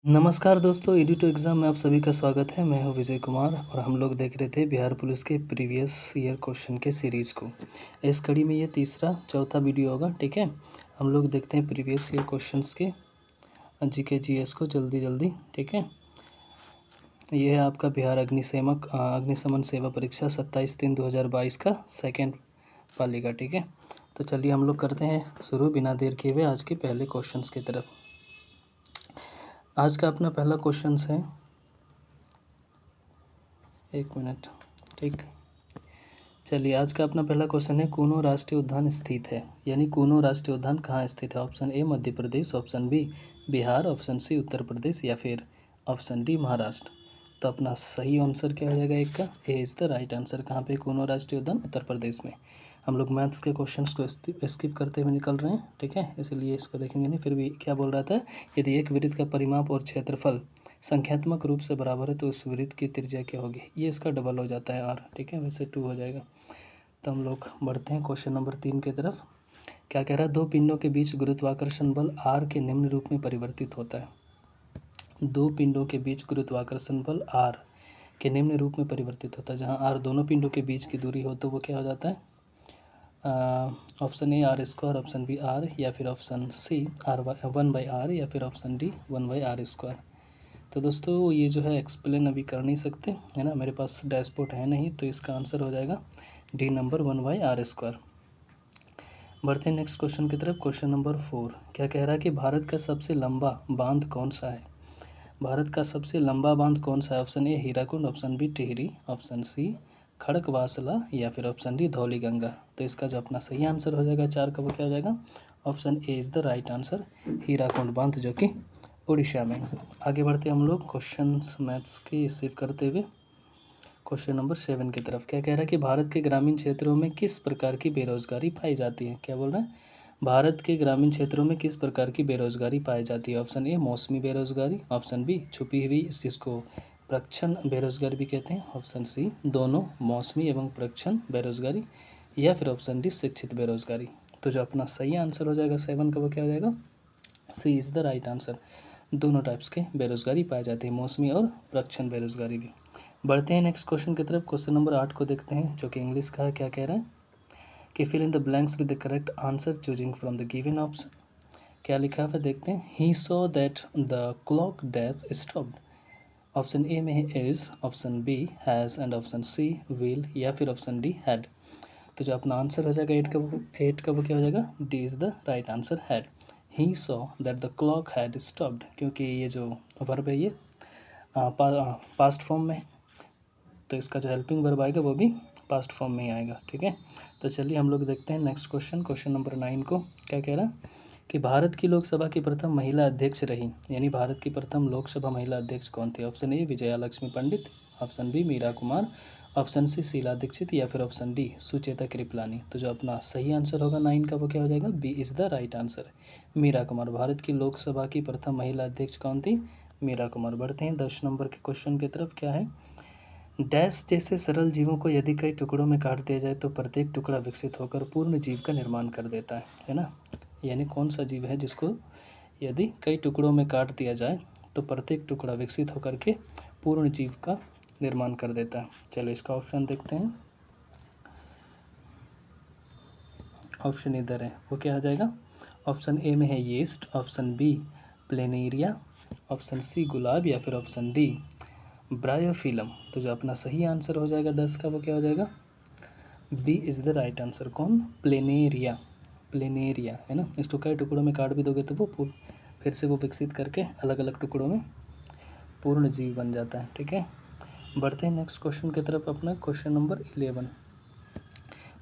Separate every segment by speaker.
Speaker 1: नमस्कार दोस्तों, ED to exam में आप सभी का स्वागत है। मैं हूं विजय कुमार और हम लोग देख रहे थे बिहार पुलिस के प्रीवियस ईयर क्वेश्चन के सीरीज़ को। इस कड़ी में ये तीसरा चौथा वीडियो होगा, ठीक है। हम लोग देखते हैं प्रीवियस ईयर क्वेश्चंस के जीके जीएस को जल्दी, ठीक है। ये है आपका बिहार अग्निशमन सेवा परीक्षा 27/3/2022 का सेकेंड पाली का, ठीक है। तो चलिए हम लोग करते हैं शुरू बिना देर किए हुए आज के पहले क्वेश्चंस की तरफ। आज का अपना पहला क्वेश्चन है, एक मिनट, ठीक। चलिए आज का अपना पहला क्वेश्चन है, कूनो राष्ट्रीय उद्यान स्थित है, यानी कूनो राष्ट्रीय उद्यान कहाँ स्थित है। Option A Madhya Pradesh, option B Bihar, option C Uttar Pradesh या फिर ऑप्शन डी महाराष्ट्र। तो अपना सही आंसर क्या हो जाएगा एक का, A is the right answer. कहाँ पे कूनो राष्ट्रीय उद्यान, उत्तर प्रदेश में। हम लोग मैथ्स के क्वेश्चंस को स्किप करते हुए निकल रहे हैं, ठीक है, इसीलिए इसको देखेंगे नहीं। फिर भी क्या बोल रहा था, यदि एक वृत्त का परिमाप और क्षेत्रफल संख्यात्मक रूप से बराबर है तो उस वृत्त की त्रिज्या क्या होगी। ये इसका डबल हो जाता है आर, ठीक है, वैसे 2 हो जाएगा। तो हम लोग बढ़ते हैं क्वेश्चन नंबर 3 की तरफ। क्या कह रहा है, दो पिंडों के बीच गुरुत्वाकर्षण बल आर के निम्न रूप में परिवर्तित होता है। दो पिंडों के बीच गुरुत्वाकर्षण बल आर के निम्न रूप में परिवर्तित होता है। जहाँ आर दोनों पिंडों के बीच की दूरी हो तो वो क्या हो जाता है, option A R square, option B R, या फिर ऑप्शन सी आर 1/r, या फिर ऑप्शन डी 1/r स्क्वायर। तो दोस्तों ये जो है एक्सप्लेन अभी कर नहीं सकते, है ना, मेरे पास डैशबोर्ड है नहीं, तो इसका आंसर हो जाएगा डी नंबर 1/r स्क्वायर। बढ़ते हैं नेक्स्ट क्वेश्चन की तरफ। क्वेश्चन नंबर 4 क्या कह रहा है कि भारत का सबसे लंबा बांध कौन सा है। भारत का सबसे लंबा बांध कौन सा है। Option A Hirakud, option B Tehri, option C Khadakwasla या फिर ऑप्शन डी धौलीगंगा। तो इसका जो अपना सही आंसर हो जाएगा 4 का, वो क्या हो जाएगा, option A is the right answer, Hirakud बांध, जो कि उड़ीसा में। आगे बढ़ते हम लोग क्वेश्चंस मैथ्स के रिसीव करते हुए क्वेश्चन नंबर 7 की तरफ। क्या कह रहा है कि भारत के ग्रामीण क्षेत्रों में किस प्रकार की बेरोजगारी पाई जाती है। क्या बोल रहा है, भारत के ग्रामीण क्षेत्रों में किस प्रकार की बेरोजगारी पाई जाती है। ऑप्शन ए मौसमी बेरोजगारी, ऑप्शन बी छुपी हुई, जिसको प्रच्छन्न बेरोजगारी भी कहते हैं, ऑप्शन सी दोनों मौसमी एवं प्रच्छन्न बेरोजगारी, या फिर ऑप्शन डी शिक्षित बेरोजगारी। तो जो अपना सही आंसर हो जाएगा 7 का, वो क्या हो जाएगा, C is the right answer. दोनों टाइप्स के बेरोजगारी पाई जाती है, मौसमी और प्रच्छन्न बेरोजगारी भी। बढ़ते हैं नेक्स्ट क्वेश्चन की तरफ। क्वेश्चन नंबर 8 को देखते हैं, जो कि इंग्लिश का है। क्या कह रहा है कि fill in the blanks with the correct answer choosing from the given option. क्या लिखा हुआ देखते हैं, he saw that the clock dash stopped. Option A में है is, option B has, and option C will, या फिर ऑप्शन डी हैड। तो जो अपना आंसर हो जाएगा 8 का वो क्या हो जाएगा, D is the right answer, had. He saw that the clock had stopped, क्योंकि ये जो वर्ब है ये पास्ट फॉर्म में है, तो इसका जो हेल्पिंग वर्ब आएगा वो भी पास्ट फॉर्म में ही आएगा, ठीक है। तो चलिए हम लोग देखते हैं नेक्स्ट क्वेश्चन, क्वेश्चन नंबर 9 को। क्या कह रहा है कि भारत की लोकसभा की प्रथम महिला अध्यक्ष रही, यानी भारत की प्रथम लोकसभा महिला अध्यक्ष कौन थी। Option A Vijaya Lakshmi Pandit, option B Meira Kumar, option C Sheila Dikshit, या फिर ऑप्शन डी सुचेता कृपलानी। तो जो अपना सही आंसर होगा 9 का, वो क्या हो जाएगा, B is the right answer, Meera Kumar. Bharat की लोकसभा की प्रथम महिला अध्यक्ष कौन थी, मीरा कुमार। बढ़ते हैं 10 नंबर के क्वेश्चन की तरफ। क्या है, डैश जैसे सरल जीवों को यदि कई टुकड़ों में काट दिया जाए तो प्रत्येक टुकड़ा विकसित होकर पूर्ण जीव का निर्माण कर देता है ना। यानी कौन सा जीव है जिसको यदि कई टुकड़ों में काट दिया जाए तो प्रत्येक टुकड़ा विकसित होकर के पूर्ण जीव का निर्माण कर देता है। चलो इसका ऑप्शन देखते हैं। ऑप्शन इधर है, वो क्या आ जाएगा, ऑप्शन ए में है yeast, option B planaria, option C गुलाब, या फिर ऑप्शन डी ब्रायोफिलम। तो जो अपना सही आंसर हो जाएगा 10 का, वो क्या हो जाएगा, B is the right answer. कौन, प्लेनेरिया, प्लेनेरिया है ना। इसको कई टुकड़ों में काट भी दोगे तो वो फिर से वो विकसित करके अलग अलग टुकड़ों में पूर्ण जीव बन जाता है, ठीक है। बढ़ते हैं नेक्स्ट क्वेश्चन की तरफ, अपना क्वेश्चन नंबर 11।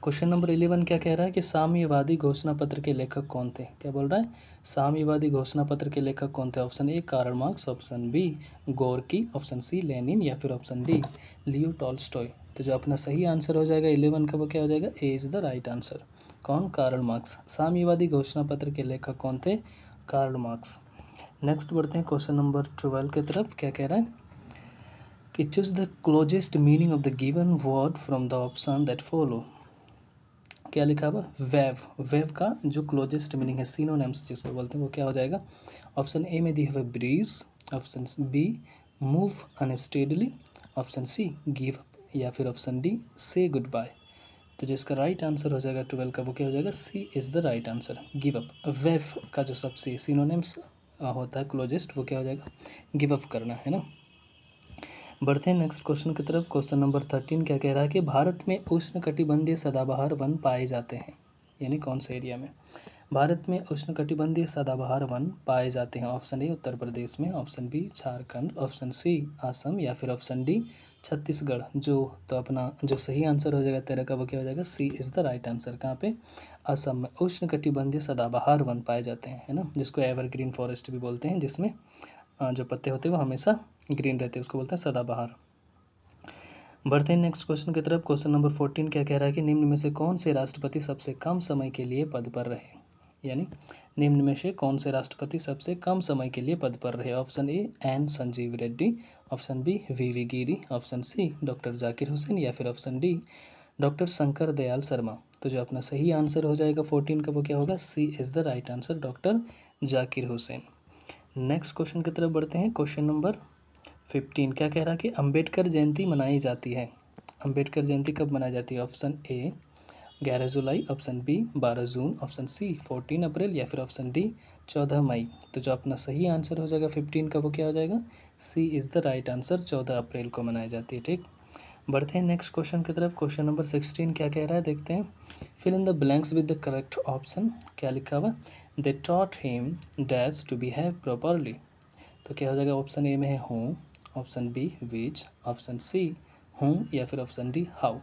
Speaker 1: क्वेश्चन नंबर 11 क्या कह रहा है कि साम्यवादी घोषणा पत्र के लेखक कौन थे। क्या बोल रहा है, साम्यवादी घोषणा पत्र के लेखक कौन थे। Option A Karl Marx, option B Gorky, option C Lenin, या फिर ऑप्शन डी लियो टॉल्स्टॉय। तो जो अपना सही आंसर हो जाएगा 11 का, वो क्या हो जाएगा, A is the right answer. कौन, कार्ल मार्क्स। साम्यवादी घोषणा पत्र के लेखक कौन थे, कार्ल मार्क्स। नेक्स्ट बढ़ते हैं क्वेश्चन नंबर 12 की तरफ। क्या कह रहा है कि choose the closest meaning of the given word from the option that follow. क्या लिखा हुआ, वेव, वेव का जो क्लोजेस्ट मीनिंग है, सिनोनिम्स जिसको बोलते हैं, वो क्या हो जाएगा। ऑप्शन ए में दी हुआ breeze, option B move unsteadily, option C give up, या फिर option D say good bye. तो जिसका राइट आंसर हो जाएगा 12 का वो क्या हो जाएगा, C is the right answer, give up. Wave का जो सबसे सिनोनिम्स होता है क्लोजेस्ट, वो क्या हो जाएगा, गिव अप करना, है ना। बढ़ते हैं नेक्स्ट क्वेश्चन की तरफ। क्वेश्चन नंबर 13 क्या कह रहा है कि भारत में उष्णकटिबंधीय सदाबहार वन पाए जाते हैं, यानी कौन से एरिया में भारत में उष्णकटिबंधीय सदाबहार वन पाए जाते हैं। ऑप्शन ए उत्तर प्रदेश में, option B Jharkhand, option C Assam, या फिर ऑप्शन डी छत्तीसगढ़। तो अपना जो सही आंसर हो जाएगा 13 का वो क्या हो जाएगा, C is the right answer. कहाँ पे, असम में उष्णकटिबंधीय सदाबहार वन पाए जाते हैं, है ना, जिसको एवरग्रीन फॉरेस्ट भी बोलते हैं, जिसमें जो पत्ते होते हैं वो हमेशा ग्रीन रहते हैं, उसको बोलते हैं सदाबहार। बढ़ते हैं नेक्स्ट क्वेश्चन की तरफ। क्वेश्चन नंबर 14 क्या कह रहा है कि निम्न में से कौन से राष्ट्रपति सबसे कम समय के लिए पद पर रहे, यानी निम्न में से कौन से राष्ट्रपति सबसे कम समय के लिए पद पर रहे। Option A N Sanjiva Reddy, option B V Giri, option C doctor Zakir Hussain, या फिर option D doctor Shankar Dayal Sharma. तो जो अपना सही आंसर हो जाएगा 14 का वो क्या होगा, C is the right answer, doctor Zakir Hussain. Next question की तरफ बढ़ते हैं। क्वेश्चन नंबर 15 क्या कह रहा है कि अंबेडकर जयंती मनाई जाती है। अंबेडकर जयंती कब मनाई जाती है। ऑप्शन ए 11 जुलाई, ऑप्शन बी 12 जून, ऑप्शन सी 14 अप्रैल, या फिर ऑप्शन डी 14 मई। तो जो अपना सही आंसर हो जाएगा 15 का वो क्या हो जाएगा, C is the right answer, 14 अप्रैल को मनाई जाती है। ठीक, बढ़ते हैं नेक्स्ट क्वेश्चन की तरफ। क्वेश्चन नंबर 16 क्या कह रहा है, देखते हैं। Fill in the blanks with the correct option. क्या लिखा हुआ, they taught him dash to behave properly. तो क्या हो जाएगा, ऑप्शन ए में है who, option B which, option C who, या फिर ऑप्शन डी हाउ।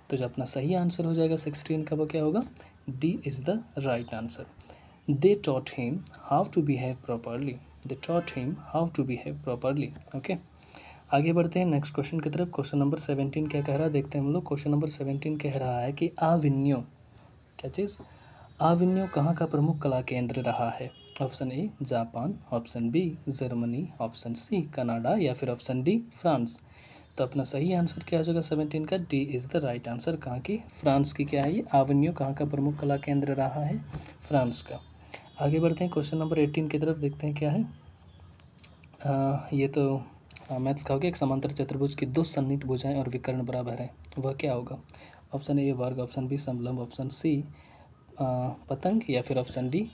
Speaker 1: तो जो अपना सही आंसर हो जाएगा 16 का वो क्या होगा, D is the right answer. They taught him how to behave properly, they taught him how to behave properly. Okay, आगे बढ़ते हैं नेक्स्ट क्वेश्चन की तरफ। क्वेश्चन नंबर 17 क्या कह रहा है, देखते हैं हम लोग। क्वेश्चन नंबर 17 कह रहा है कि आविन्यो, क्या चीज़, आविन्यो कहाँ का प्रमुख कला केंद्र रहा है। Option A Japan, option B Germany, option C Canada, या फिर ऑप्शन डी फ्रांस। तो अपना सही आंसर क्या हो जाएगा 17 का, D is the right answer. कहाँ की, फ्रांस की क्या है ये आविन्यो कहाँ का प्रमुख कला केंद्र रहा है, फ्रांस का। आगे बढ़ते हैं क्वेश्चन नंबर 18 की तरफ, देखते हैं क्या है। ये तो मैथ्स का हो गया। एक समांतर चतुर्भुज की दो सन्निहित भुजाएं और विकर्ण बराबर है, वह क्या होगा। ऑप्शन ए वर्ग, ऑप्शन बी समलंब, ऑप्शन सी पतंग, या फिर ऑप्शन डी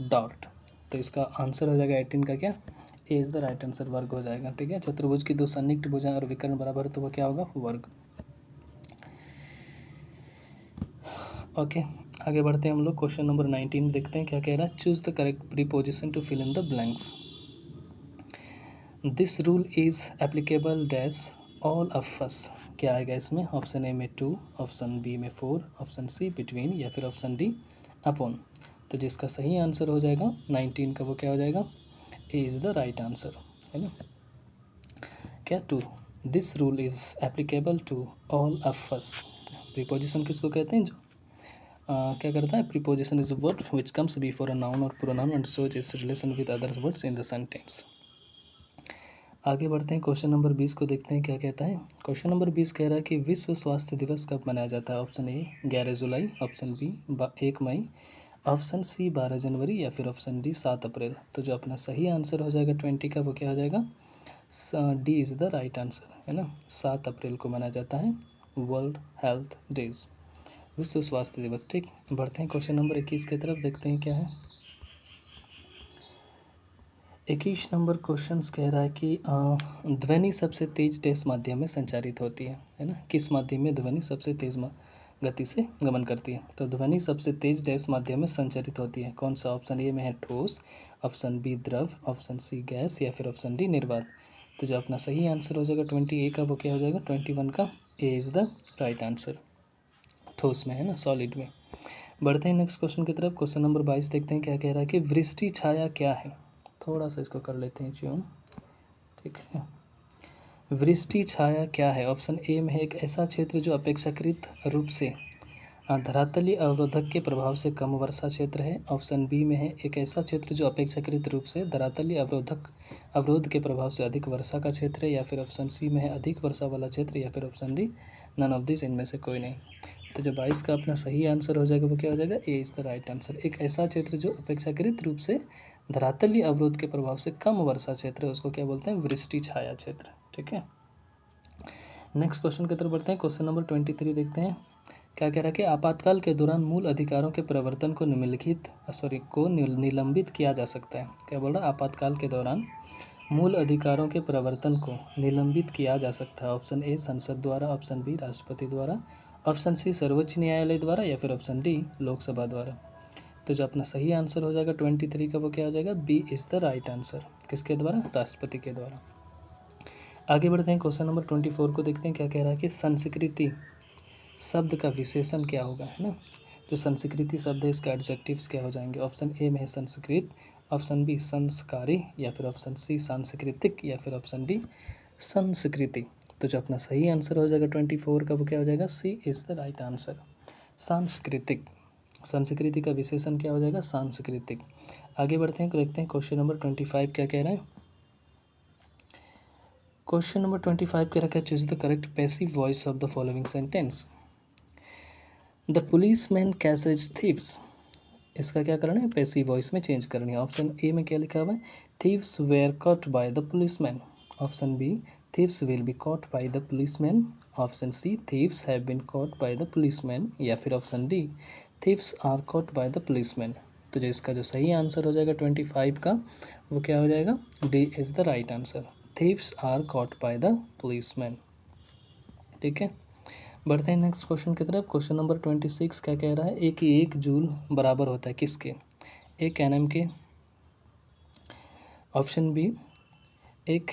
Speaker 1: डॉट। तो इसका आंसर हो जाएगा 18 का क्या, ए इज़ द राइट आंसर, वर्ग हो जाएगा। ठीक है, चतुर्भुज की दो सन्निहित भुजाएं और विकर्ण बराबर, तो वह क्या होगा, वर्ग। ओके, आगे बढ़ते हैं हम लोग। क्वेश्चन नंबर 19 देखते हैं क्या कह रहा है। Choose the correct preposition to fill in the blanks. This rule is applicable dash all of us. क्या आएगा इसमें, ऑप्शन ए में 2, ऑप्शन बी में 4, ऑप्शन सी बिटवीन, या फिर ऑप्शन डी अपॉन। तो जिसका सही आंसर हो जाएगा 19 का वो क्या हो जाएगा, A is the right answer, है ना। क्या, to, this rule is applicable to all of us. Preposition किसको कहते हैं, जो क्या करता है, preposition is a word which comes before a noun और pronoun and shows its relation with other words in the sentence. आगे बढ़ते हैं, क्वेश्चन नंबर 20 को देखते हैं क्या कहता है। क्वेश्चन नंबर 20 कह रहा है कि विश्व स्वास्थ्य दिवस कब मनाया जाता है। ऑप्शन ए 11 जुलाई, ऑप्शन बी 1 मई, ऑप्शन सी 12 जनवरी, या फिर ऑप्शन डी 7 अप्रैल। तो जो अपना सही आंसर हो जाएगा 20 का वो क्या हो जाएगा, D is the right answer, है ना। 7 अप्रैल को मनाया जाता है वर्ल्ड हेल्थ डेज, विश्व स्वास्थ्य दिवस। ठीक, बढ़ते हैं क्वेश्चन नंबर 21 की तरफ, देखते हैं क्या है। 21 नंबर क्वेश्चन कह रहा है कि ध्वनि सबसे तेज डैश माध्यम में संचारित होती है ना। किस माध्यम में ध्वनि सबसे तेज गति से गमन करती है। तो ध्वनि सबसे तेज डैश माध्यम में संचारित होती है, कौन सा। ऑप्शन ए में है ठोस, ऑप्शन बी द्रव, ऑप्शन सी गैस, या फिर ऑप्शन डी निर्वात। तो जो अपना सही आंसर हो जाएगा 20 का वो क्या हो जाएगा, 21 का A is the right answer, ठोस में, है ना, सॉलिड में। बढ़ते हैं नेक्स्ट क्वेश्चन की तरफ। क्वेश्चन नंबर 22 देखते हैं क्या कह रहा है कि वृष्टि छाया क्या है। थोड़ा सा इसको कर लेते हैं ट्यून, ठीक है। वृष्टि छाया क्या है। ऑप्शन ए में है एक ऐसा क्षेत्र जो अपेक्षाकृत रूप से धरातलीय अवरोधक के प्रभाव से कम वर्षा क्षेत्र है। ऑप्शन बी में है एक ऐसा क्षेत्र जो अपेक्षाकृत रूप से धरातलीय अवरोध के प्रभाव से अधिक वर्षा का क्षेत्र है, या फिर ऑप्शन सी में है अधिक वर्षा वाला क्षेत्र, या फिर option D none of this, इनमें से कोई नहीं। तो जो 22 का अपना सही आंसर हो जाएगा वो क्या हो जाएगा, A is the right answer. एक ऐसा क्षेत्र जो अपेक्षाकृत रूप से धरातलीय अवरोध के प्रभाव से कम वर्षा क्षेत्र है उसको क्या बोलते हैं, वृष्टि छाया क्षेत्र। ठीक है, नेक्स्ट क्वेश्चन की तरफ बढ़ते हैं। क्वेश्चन नंबर 23 देखते हैं, क्या कह रहा है कि आपातकाल के दौरान मूल अधिकारों के प्रवर्तन को निलंबित किया जा सकता है। क्या बोल रहा है, आपातकाल के दौरान मूल अधिकारों के प्रवर्तन को निलंबित किया जा सकता है। ऑप्शन ए संसद द्वारा, ऑप्शन बी राष्ट्रपति द्वारा, ऑप्शन सी सर्वोच्च न्यायालय द्वारा, या फिर ऑप्शन डी लोकसभा द्वारा। तो जो अपना सही आंसर हो जाएगा 23 का वो क्या हो जाएगा, B is the right answer. किसके द्वारा, राष्ट्रपति के द्वारा। आगे बढ़ते हैं, क्वेश्चन नंबर 24 को देखते हैं। क्या कह रहा है कि संस्कृति शब्द का विशेषण क्या होगा, है ना। जो संस्कृति शब्द है इसका एडजेक्टिव्स क्या हो जाएंगे। ऑप्शन ए में है संस्कृत, ऑप्शन बी संस्कारी, या फिर ऑप्शन सी सांस्कृतिक, या फिर ऑप्शन डी संस्कृति। तो जो अपना सही आंसर हो जाएगा 24 का वो क्या हो जाएगा, C is the right answer, सांस्कृतिक। संस्कृति का विशेषण क्या हो जाएगा, सांस्कृतिक। आगे बढ़ते हैं, देखते हैं क्वेश्चन नंबर 25 क्या कह रहा है। क्वेश्चन नंबर 25 कह रखा है, choose the correct passive voice of the following sentence. The police man catches thieves. इसका क्या करना है, पैसिव वॉइस में चेंज करनी है। ऑप्शन ए में क्या लिखा हुआ है, thieves were caught by the policeman. Option B thieves will be caught by the policeman. Option C thieves have been caught by the policeman, या फिर option D thieves are caught by the policeman. तो जो इसका जो सही answer हो जाएगा 25 का वो क्या हो जाएगा, D is the right answer, thieves are caught by the policeman. ठीक है, बढ़ते हैं नेक्स्ट क्वेश्चन की तरफ। क्वेश्चन नंबर 26 क्या कह रहा है, एक जूल बराबर होता है किसके, 1 nm के, ऑप्शन बी 1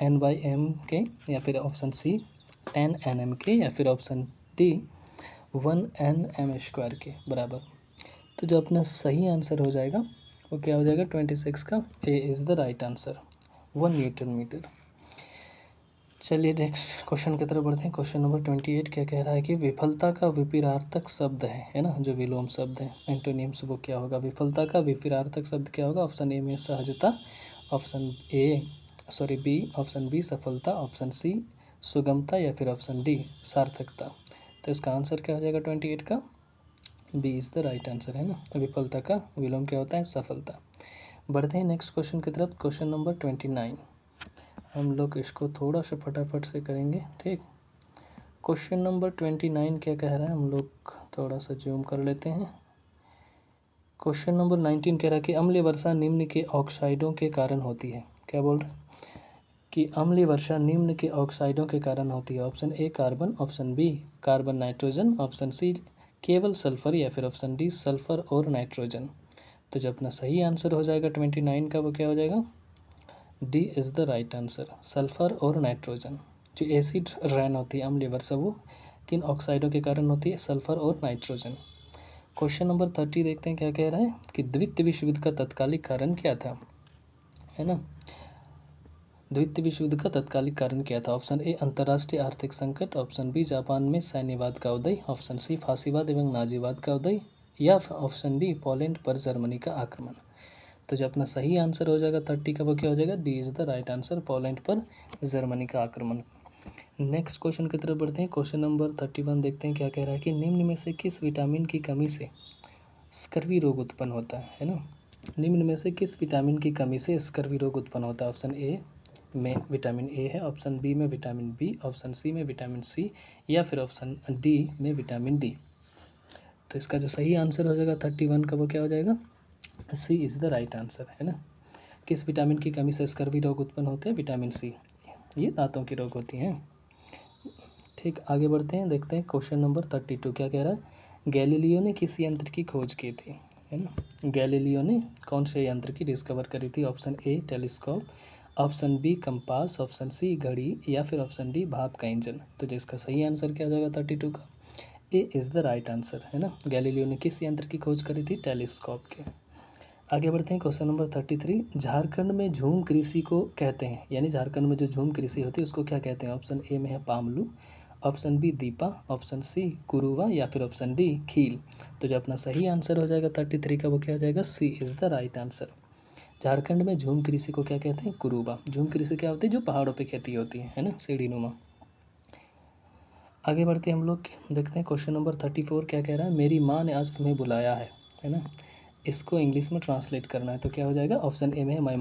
Speaker 1: N/m के, या फिर ऑप्शन सी 10 nm के, या फिर ऑप्शन डी 1 nm² के बराबर। तो जो अपना सही आंसर हो जाएगा वो क्या हो जाएगा 26 का, A is the right answer, 1 newton metre. चलिए नेक्स्ट क्वेश्चन की तरफ बढ़ते हैं। क्वेश्चन नंबर 28 क्या कह रहा है कि विफलता का विपरीतार्थक शब्द है ना, जो विलोम शब्द है एंटोनिम्स, वो क्या होगा। विफलता का विपरीतार्थक शब्द क्या होगा। ऑप्शन ए में सहजता, ऑप्शन बी ऑप्शन बी सफलता, ऑप्शन सी सुगमता, या फिर ऑप्शन डी सार्थकता। तो इसका आंसर क्या हो जाएगा 28 का, B is the right answer, है ना। विफलता का विलोम क्या होता है, सफलता। बढ़ते हैं नेक्स्ट क्वेश्चन की तरफ। क्वेश्चन नंबर 29 हम लोग इसको थोड़ा सा फटाफट से करेंगे, ठीक। क्वेश्चन नंबर 29 क्या कह रहा है, हम लोग थोड़ा सा जूम कर लेते हैं। क्वेश्चन नंबर 19 कह रहा है कि अम्लीय वर्षा निम्न के ऑक्साइडों के कारण होती है। क्या बोल रहे हैं कि अम्लीय वर्षा निम्न के ऑक्साइडों के कारण होती है। Option A carbon, option B carbon nitrogen, option C केवल सल्फर, या फिर ऑप्शन डी सल्फर और नाइट्रोजन। तो जो अपना सही आंसर हो जाएगा 29 का वो क्या हो जाएगा, D is the right answer, sulphur और नाइट्रोजन। जो एसिड रेन होती है अम्लीय वर्षा वो किन ऑक्साइडों के कारण होती है, सल्फर और नाइट्रोजन। क्वेश्चन नंबर 30 देखते हैं क्या कह रहा है कि द्वितीय विश्व युद्ध का तत्कालिक कारण क्या था, है ना। द्वितीय विश्व युद्ध का तत्कालिक कारण क्या था। ऑप्शन ए अंतर्राष्ट्रीय आर्थिक संकट, ऑप्शन बी जापान में सैन्यवाद का उदय, ऑप्शन सी फांसीवाद एवं नाजीवाद का उदय, या ऑप्शन डी पोलैंड पर जर्मनी का आक्रमण। तो जो अपना सही आंसर हो जाएगा 30 का वो क्या हो जाएगा, D is the right answer, Poland पर जर्मनी का आक्रमण। नेक्स्ट क्वेश्चन की तरफ बढ़ते हैं। क्वेश्चन नंबर 31 देखते हैं क्या कह रहा है कि निम्न में से किस विटामिन की कमी से स्कर्वी रोग उत्पन्न होता है ना। निम्न में से किस विटामिन की कमी से स्कर्वी रोग उत्पन्न होता है। ऑप्शन ए में विटामिन ए है, ऑप्शन बी में विटामिन बी, ऑप्शन सी में विटामिन सी, या फिर ऑप्शन डी में विटामिन डी। तो इसका जो सही आंसर हो जाएगा 31 का वो क्या हो जाएगा, C is the right answer, है ना। किस विटामिन की कमी से स्कर्वी रोग उत्पन्न होते हैं, विटामिन सी। ये दांतों की रोग होती हैं। ठीक, आगे बढ़ते हैं, देखते हैं क्वेश्चन नंबर 32 क्या कह रहा है। गैलीलियो ने किस यंत्र की खोज की थी, है ना। गैलीलियो ने कौन से यंत्र की डिस्कवर करी थी। Option A telescope, option B compass, option C घड़ी, या फिर ऑप्शन डी भाप का इंजन। तो जिसका सही आंसर क्या हो जाएगा 32 का, A is the right answer, है ना। गैलीलियो ने किस यंत्र की खोज करी थी, टेलीस्कोप के। आगे बढ़ते हैं क्वेश्चन नंबर 33। झारखंड में झूम कृषि को कहते हैं, यानी झारखंड में जो झूम कृषि होती है उसको क्या कहते हैं। ऑप्शन ए में है पामलू, ऑप्शन बी दीपा, ऑप्शन सी कुरुवा, या फिर ऑप्शन डी खील। तो जो अपना सही आंसर हो जाएगा 33 का वो क्या हो जाएगा, C is the right answer. Jharkhand में झूम कृषि को क्या कहते हैं, कुरुवा। झूम कृषि क्या होती है, जो पहाड़ों पे खेती होती है ना, सीढ़ी नुमा। आगे बढ़ते हम लोग देखते हैं क्वेश्चन नंबर 34 क्या कह रहा है। मेरी माँ ने आज तुम्हें बुलाया है ना। इसको इंग्लिश में ट्रांसलेट करना है, तो क्या हो जाएगा? ऑप्शन ए में है my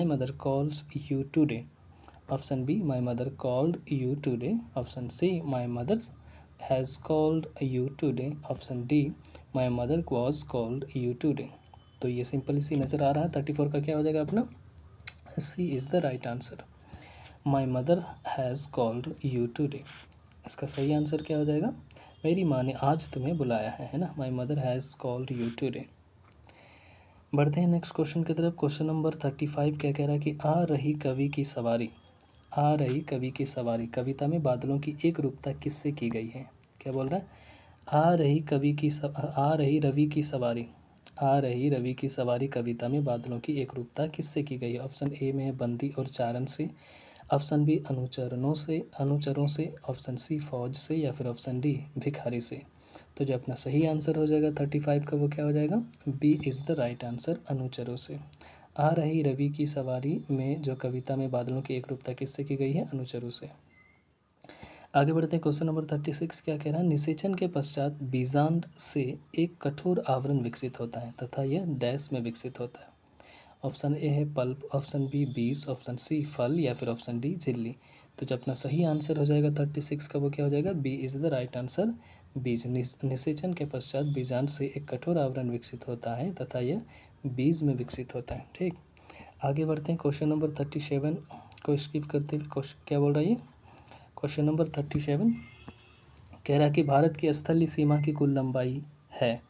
Speaker 1: mother calls you today, option B my mother called you today, option C my mother has called you today, option D my mother was called you today. तो ये सिंपल सी नज़र आ रहा है। 34 का क्या हो जाएगा अपना? C is the right answer. My mother has called you today, इसका सही आंसर क्या हो जाएगा? मेरी माँ ने आज तुम्हें बुलाया है ना? माई mother has called you today. बढ़ते हैं नेक्स्ट क्वेश्चन की तरफ। क्वेश्चन नंबर 35 क्या कह रहा है कि आ रही कवि की सवारी, आ रही कवि की सवारी कविता में बादलों की एक रूपता किससे की गई है? क्या बोल रहा है? आ रही आ रही रवि की सवारी, आ रही रवि की सवारी कविता में बादलों की एक रूपता किससे की गई है? ऑप्शन ए में है बंदी और चारण से, ऑप्शन बी अनुचरों से, ऑप्शन सी फौज से, या फिर ऑप्शन डी भिखारी से। तो जो अपना सही आंसर हो जाएगा 35 का वो क्या हो जाएगा? B is the right answer, अनुचरों से। आ रही रवि की सवारी में जो कविता में बादलों की एकरूपता किससे की गई है? अनुचरों से। आगे बढ़ते हैं। क्वेश्चन नंबर 36 क्या कह रहा है? निषेचन के पश्चात बीजांड से एक कठोर आवरण विकसित होता है तथा यह डैश में विकसित होता है। ऑप्शन ए है पल्प, ऑप्शन बी बीज, ऑप्शन सी फल, या फिर ऑप्शन डी झिल्ली। तो जो अपना सही आंसर हो जाएगा 36 का वो क्या हो जाएगा? B is the right answer, बीज। निषेचन के पश्चात बीजांड से एक कठोर आवरण विकसित होता है तथा यह बीज में विकसित होता है। ठीक, आगे बढ़ते हैं। क्वेश्चन नंबर 37 को स्किप करते हुए क्वेश्चन क्या बोल रहा है ये? क्वेश्चन नंबर 37 कह रहा है कि भारत की स्थलीय सीमा की कुल लंबाई है,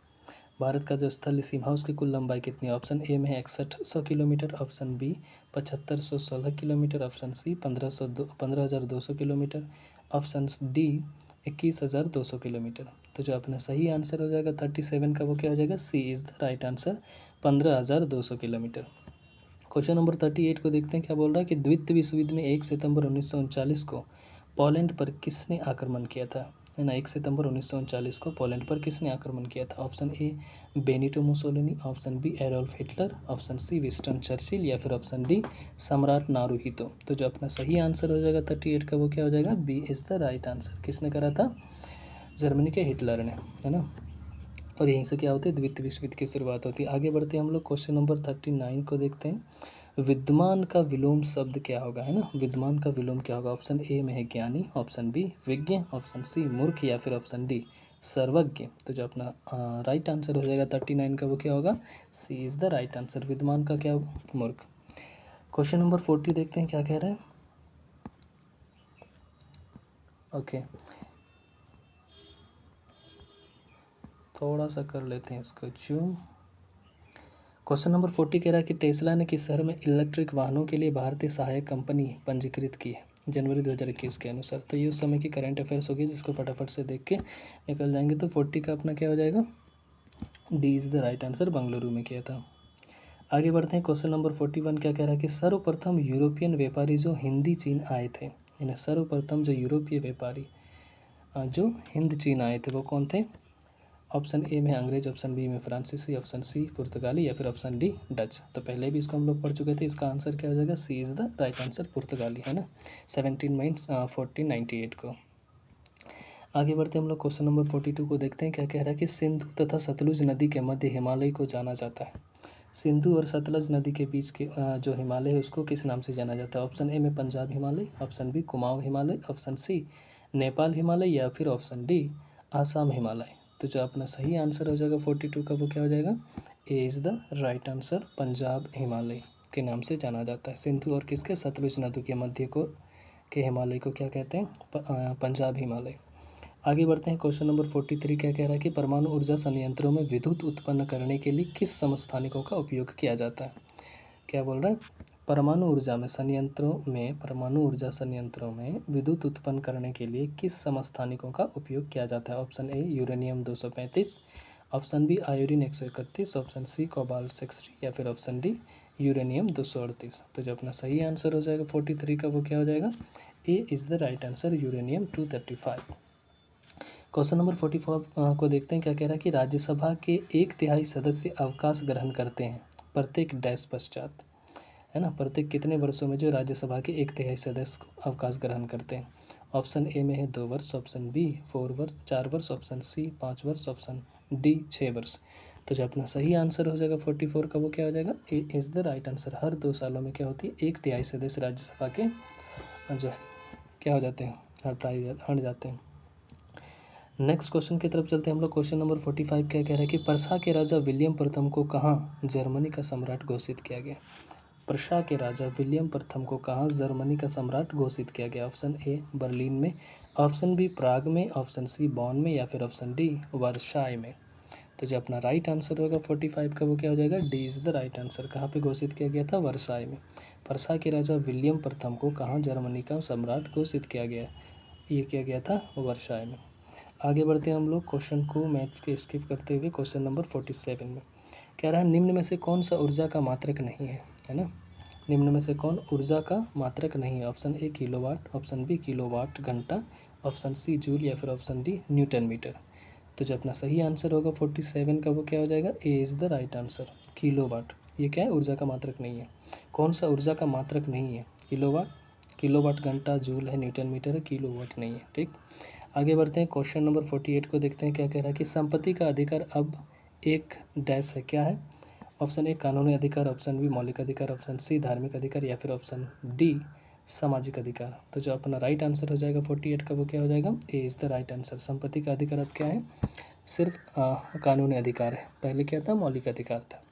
Speaker 1: भारत का जो स्थलीय सीमा है उसकी कुल लंबाई कितनी है? ऑप्शन ए में है 6100 kilometre, option B 7516 kilometre, option C 15,200 kilometre, option D 21,200 kilometre. तो जो अपना सही आंसर हो जाएगा 37 का वो क्या हो जाएगा? C is the right answer, 15,200 kilometre. Question number 38 को देखते हैं क्या बोल रहा है कि द्वितीय विश्व युद्ध में 1 सितंबर 1939 को पोलैंड पर किसने आक्रमण किया था? है ना, 1 सितंबर 1939 को पोलैंड पर किसने आक्रमण किया था? Option A Benito Mussolini, option B Adolf Hitler, option C Winston Churchill, या फिर ऑप्शन डी सम्राट नारुहितो। तो जो अपना सही आंसर हो जाएगा 38 का वो क्या हो जाएगा? B is the right answer. किसने करा था? जर्मनी के हिटलर ने, है ना। और यहीं से क्या होता है? द्वितीय विश्व युद्ध की शुरुआत होती है। आगे बढ़ते हैं हम लोग। क्वेश्चन नंबर 39 को देखते हैं। विद्वान का विलोम शब्द क्या होगा? है ना, विद्वान का विलोम क्या होगा? ऑप्शन ए में है ज्ञानी, ऑप्शन बी विज्ञ, ऑप्शन सी मूर्ख, या फिर ऑप्शन डी सर्वज्ञ। तो जो अपना राइट आंसर हो जाएगा 39 का वो क्या होगा? C is the right answer. विद्वान का क्या होगा? मूर्ख। क्वेश्चन नंबर 40 देखते हैं क्या कह रहा है। ओके, थोड़ा सा कर लेते हैं इसको जूम। क्वेश्चन नंबर 40 कह रहा है कि टेस्ला ने किस शहर में इलेक्ट्रिक वाहनों के लिए भारतीय सहायक कंपनी पंजीकृत की है जनवरी 2021 के अनुसार? तो ये उस समय की करंट अफेयर्स होगी जिसको फटाफट से देख के निकल जाएंगे। तो 40 का अपना क्या हो जाएगा? D is the right answer, Bengaluru में किया था। आगे बढ़ते हैं। क्वेश्चन नंबर 41 क्या कह रहा है कि सर्वप्रथम यूरोपियन व्यापारी जो हिंदी चीन आए थे, यानी सर्वप्रथम जो यूरोपीय व्यापारी जो हिंद चीन आए थे वो कौन थे? ऑप्शन ए में अंग्रेज, ऑप्शन बी में फ्रांसीसी, ऑप्शन सी पुर्तगाली, या फिर ऑप्शन डी डच। तो पहले भी इसको हम लोग पढ़ चुके थे। इसका आंसर क्या हो जाएगा? C is the right answer, पुर्तगाली, है ना, 17 मई 1498 को। आगे बढ़ते हम लोग क्वेश्चन नंबर 42 को देखते हैं क्या कह रहा है कि सिंधु तथा सतलुज नदी के मध्य हिमालय को जाना जाता है। सिंधु और सतलज नदी के बीच के जो हिमालय है उसको किस नाम से जाना जाता है? ऑप्शन ए में Punjab Himalaya, option B Kumaon Himalaya, option C Nepal Himalaya, या फिर ऑप्शन डी आसाम हिमालय। तो जो अपना सही आंसर हो जाएगा 42 का वो क्या हो जाएगा? A is the right answer, Punjab Himalaya के नाम से जाना जाता है। सिंधु और किसके? सतलुज नदी के मध्य को के हिमालय को क्या कहते हैं? पंजाब हिमालय। आगे बढ़ते हैं। क्वेश्चन नंबर 43 क्या कह रहा है कि परमाणु ऊर्जा संयंत्रों में विद्युत उत्पन्न करने के लिए किस समस्थानिकों का उपयोग किया जाता है? क्या बोल रहा है? परमाणु ऊर्जा संयंत्रों में विद्युत उत्पन्न करने के लिए किस समस्थानिकों का उपयोग किया जाता है? Option A uranium 235, option B iodine 131, option C cobalt 60, या फिर ऑप्शन डी यूरेनियम 238। तो जो अपना सही आंसर हो जाएगा 43 का वो क्या हो जाएगा? A is the right answer, uranium 235। Question number 44 को देखते हैं क्या कह रहा है कि राज्यसभा के 1/3 सदस्य अवकाश ग्रहण करते हैं प्रत्येक डैश पश्चात, है ना, प्रत्येक कितने वर्षों में जो राज्यसभा के 1/3 सदस्य अवकाश ग्रहण करते हैं? ऑप्शन ए में है 2 वर्ष, ऑप्शन बी 4 वर्ष 4 वर्ष, ऑप्शन सी 5 वर्ष, ऑप्शन डी 6 वर्ष। तो जो अपना सही आंसर हो जाएगा 44 का वो क्या हो जाएगा, A is the right answer. हर 2 सालों में क्या होती है, 1/3 सदस्य राज्यसभा के जो है क्या हो जाते हैं, हट जाते हैं। नेक्स्ट क्वेश्चन की तरफ चलते हैं हम लोग। क्वेश्चन नंबर 45 क्या कह रहा है कि पर्सा के राजा विलियम प्रथम को कहाँ जर्मनी का सम्राट घोषित किया गया। पर्सा के राजा विलियम प्रथम को कहाँ जर्मनी का सम्राट घोषित किया गया। ऑप्शन ए बर्लिन में, ऑप्शन बी प्राग में, ऑप्शन सी बॉन में या फिर ऑप्शन डी वर्साई में। तो जो अपना राइट आंसर होगा 45 का वो क्या हो जाएगा, D is the right answer. कहाँ पे घोषित किया गया था, वर्साई में। पर्सा के राजा विलियम प्रथम को कहाँ जर्मनी का सम्राट घोषित किया गया, ये किया गया था वर्साई में। आगे बढ़ते हैं हम लोग क्वेश्चन को मैथ्स के स्किप करते हुए। क्वेश्चन नंबर 47 में कह रहा है निम्न में से कौन सा ऊर्जा का मात्रक नहीं है ना। निम्न में से कौन ऊर्जा का मात्रक नहीं है। Option A kilowatt, option B kilowatt घंटा, ऑप्शन सी जूल या फिर ऑप्शन डी न्यूटन मीटर। तो जो अपना सही आंसर होगा 47 का वो क्या हो जाएगा, A is the right answer. Kilowatt ये क्या है, ऊर्जा का मात्रक नहीं है। कौन सा ऊर्जा का मात्रक नहीं है, किलोवाट, किलोवाट घंटा, जूल है, न्यूटन मीटर है, किलोवाट नहीं है। ठीक, आगे बढ़ते हैं। क्वेश्चन नंबर 48 को देखते हैं क्या कह रहा है कि संपत्ति का अधिकार अब एक डैश है, क्या है। ऑप्शन ए कानूनी अधिकार, ऑप्शन बी मौलिक अधिकार, ऑप्शन सी धार्मिक अधिकार या फिर ऑप्शन डी सामाजिक अधिकार। तो जो अपना राइट आंसर हो जाएगा 48 का वो क्या हो जाएगा, A is the right answer. संपत्ति का अधिकार अब क्या है, सिर्फ कानूनी अधिकार है, पहले क्या था, मौलिक अधिकार था।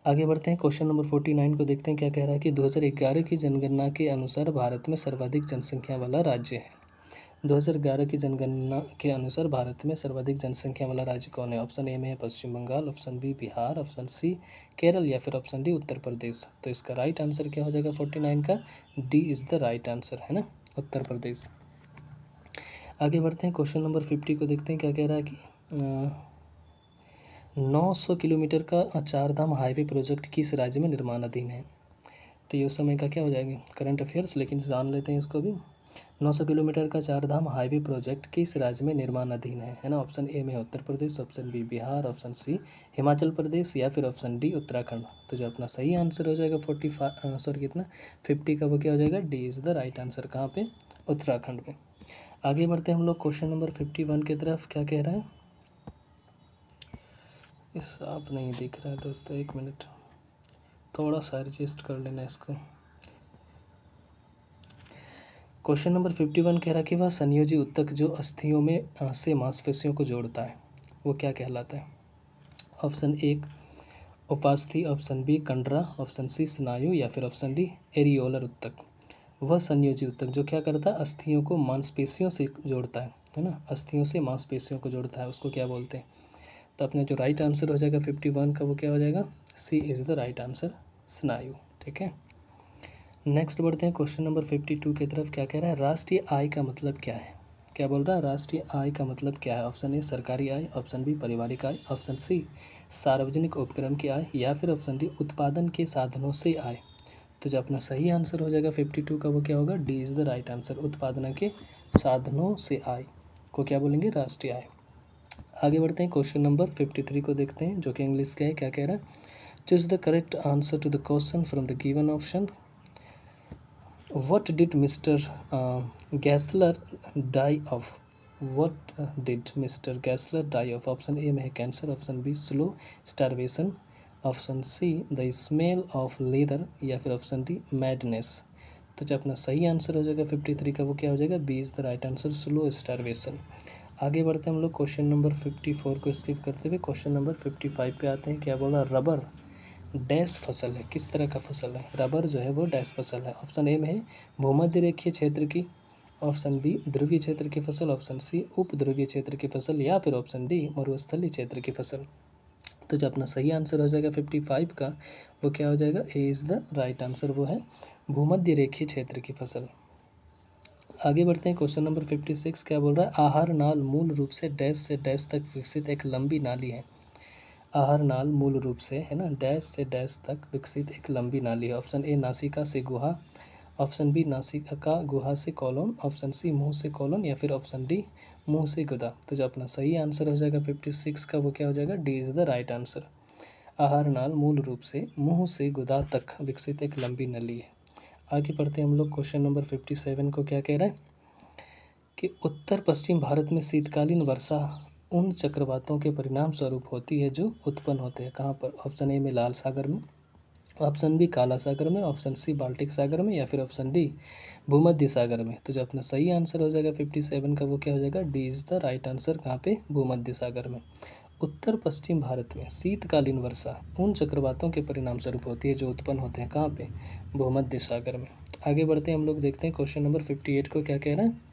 Speaker 1: आगे बढ़ते हैं। क्वेश्चन नंबर 49 को देखते हैं क्या कह रहा है कि 2011 की जनगणना के अनुसार भारत में सर्वाधिक जनसंख्या वाला राज्य है। 2011 की जनगणना के अनुसार भारत में सर्वाधिक जनसंख्या वाला राज्य कौन है। ऑप्शन ए में है Paschim Bangal, option B Bihar, option C Kerala या फिर ऑप्शन डी उत्तर प्रदेश। तो इसका राइट आंसर क्या हो जाएगा 49 का, D is the right answer, है ना, उत्तर प्रदेश। आगे बढ़ते हैं। क्वेश्चन नंबर 50 को देखते हैं क्या कह रहा है कि 900 किलोमीटर का चारधाम हाईवे प्रोजेक्ट किस राज्य में निर्माणाधीन है। तो ये उस समय का क्या हो जाएगा, करंट अफेयर्स, लेकिन जान लेते हैं इसको भी। 900 किलोमीटर का चारधाम हाईवे प्रोजेक्ट किस राज्य में निर्माणाधीन है ना। ऑप्शन ए में है Uttar Pradesh, option B Bihar, option C Himachal Pradesh या फिर ऑप्शन डी उत्तराखंड। तो जो अपना सही आंसर हो जाएगा 50 का वो क्या हो जाएगा, D is the right answer. कहाँ पे, उत्तराखंड में। आगे बढ़ते हैं हम लोग क्वेश्चन नंबर 51 की तरफ। क्या कह रहा है, ये साफ नहीं दिख रहा है दोस्तों, एक मिनट, थोड़ा सा एडजस्ट कर लेना इसको। क्वेश्चन नंबर 51 कह रहा है कि वह संयोजी ऊतक जो अस्थियों में से मांसपेशियों को जोड़ता है वो क्या कहलाता है। ऑप्शन ए उपास्थि, ऑप्शन बी कंडरा, ऑप्शन सी स्नायु या फिर ऑप्शन डी एरियोलर ऊतक। वह संयोजी ऊतक जो क्या करता है, अस्थियों को मांसपेशियों से जोड़ता है ना, अस्थियों से मांसपेशियों को जोड़ता है, उसको क्या बोलते हैं। तो अपने जो राइट आंसर हो जाएगा 51 का वो क्या हो जाएगा, C is the right answer, स्नायु। ठीक है, नेक्स्ट बढ़ते हैं क्वेश्चन नंबर 52 की तरफ। क्या कह रहा है, राष्ट्रीय आय का मतलब क्या है। क्या बोल रहा है, राष्ट्रीय आय का मतलब क्या है। ऑप्शन ए सरकारी आय, ऑप्शन बी पारिवारिक आय, ऑप्शन सी सार्वजनिक उपक्रम की आय या फिर ऑप्शन डी उत्पादन के साधनों से आय। तो जो अपना सही आंसर हो जाएगा 52 का वो क्या होगा, D is the right answer. उत्पादन के साधनों से आय को क्या बोलेंगे, राष्ट्रीय आय। आगे बढ़ते हैं। क्वेश्चन नंबर 53 को देखते हैं जो कि इंग्लिश का है। क्या कह रहा है, choose the correct answer to the question from the given option. What did Mr. Gessler die of? What did Mr. Gessler die of? Option A में है cancer, option be slow starvation, option C the smell of leather या फिर option D madness. तो जो अपना सही answer हो जाएगा 53 का वो क्या हो जाएगा, B is the right answer, slow starvation. आगे बढ़ते हैं हम लोग क्वेश्चन नंबर 54 को स्किप करते हुए क्वेश्चन नंबर 55 पे आते हैं। क्या बोला, रबर डैश फसल है, किस तरह का फसल है। रबर जो है वो डैश फसल है। ऑप्शन ए में है भूमध्य रेखीय क्षेत्र की, ऑप्शन बी ध्रुवीय क्षेत्र की फसल, ऑप्शन सी उप ध्रुवीय क्षेत्र की फसल या फिर ऑप्शन डी मरुस्थलीय क्षेत्र की फसल। तो जो अपना सही आंसर हो जाएगा 55 का वो क्या हो जाएगा, A is the right answer, वो है भूमध्य रेखीय क्षेत्र की फसल। आगे बढ़ते हैं। क्वेश्चन नंबर 56 क्या बोल रहा है, आहार नाल मूल रूप से डैश से डैश तक विकसित एक लंबी नाली है। आहार नाल मूल रूप से, है ना, डैश से डैश तक विकसित एक लंबी नाली है। ऑप्शन ए नासिका से गुहा, ऑप्शन बी नासिका गुहा से कॉलोन, ऑप्शन सी मुंह से कॉलोन या फिर ऑप्शन डी मुंह से गुदा। तो जो अपना सही आंसर हो जाएगा 56 का वो क्या हो जाएगा, D is the right answer. आहार नाल मूल रूप से मुंह से गुदा तक विकसित एक लंबी नली है। आगे बढ़ते हैं हम लोग क्वेश्चन नंबर 57 को। क्या कह रहा है कि उत्तर पश्चिम भारत में शीतकालीन वर्षा उन चक्रवातों के परिणाम स्वरूप होती है जो उत्पन्न होते हैं कहाँ पर? ऑप्शन ए में लाल सागर में, ऑप्शन बी काला सागर में, ऑप्शन सी बाल्टिक सागर में, या फिर ऑप्शन डी भूमध्य सागर में। तो जो अपना सही आंसर हो जाएगा 57 का वो क्या हो जाएगा? D is the right answer. कहाँ पे? भूमध्य सागर में। उत्तर पश्चिम भारत में शीतकालीन वर्षा उन चक्रवातों के परिणाम स्वरूप होती है जो उत्पन्न होते हैं कहाँ पे? भूमध्य सागर में। आगे बढ़ते हैं हम लोग, देखते हैं क्वेश्चन नंबर 58 को क्या कह रहा है